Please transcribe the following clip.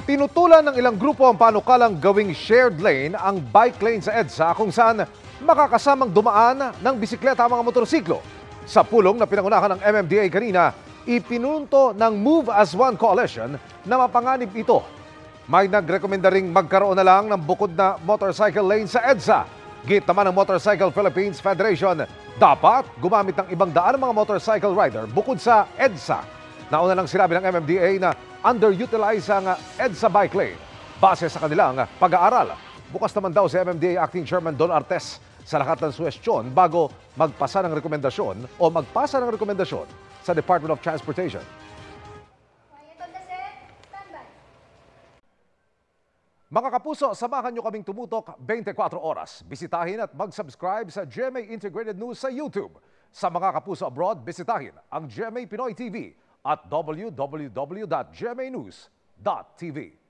Tinutulan ng ilang grupo ang panukalang gawing shared lane ang bike lane sa EDSA kung saan makakasamang dumaan ng bisikleta ang mga motorsiklo. Sa pulong na pinangunahan ng MMDA kanina, ipinunto ng Move as One Coalition na mapanganib ito. May nagrekomenda ring magkaroon na lang ng bukod na motorcycle lane sa EDSA. Git naman ng Motorcycle Philippines Federation, dapat gumamit ng ibang daan ng mga motorcycle rider bukod sa EDSA. Nauna lang sinabi ng MMDA na underutilize ang EDSA bike lane base sa kanilang pag-aaral. Bukas naman daw si MMDA Acting Chairman Don Artes sa lahat ng suwestyon bago magpasa ng rekomendasyon sa Department of Transportation. Mga kapuso, samahan nyo kaming tumutok 24 oras. Bisitahin at mag-subscribe sa GMA Integrated News sa YouTube. Sa mga kapuso abroad, bisitahin ang GMA Pinoy TV at www.gmanews.tv.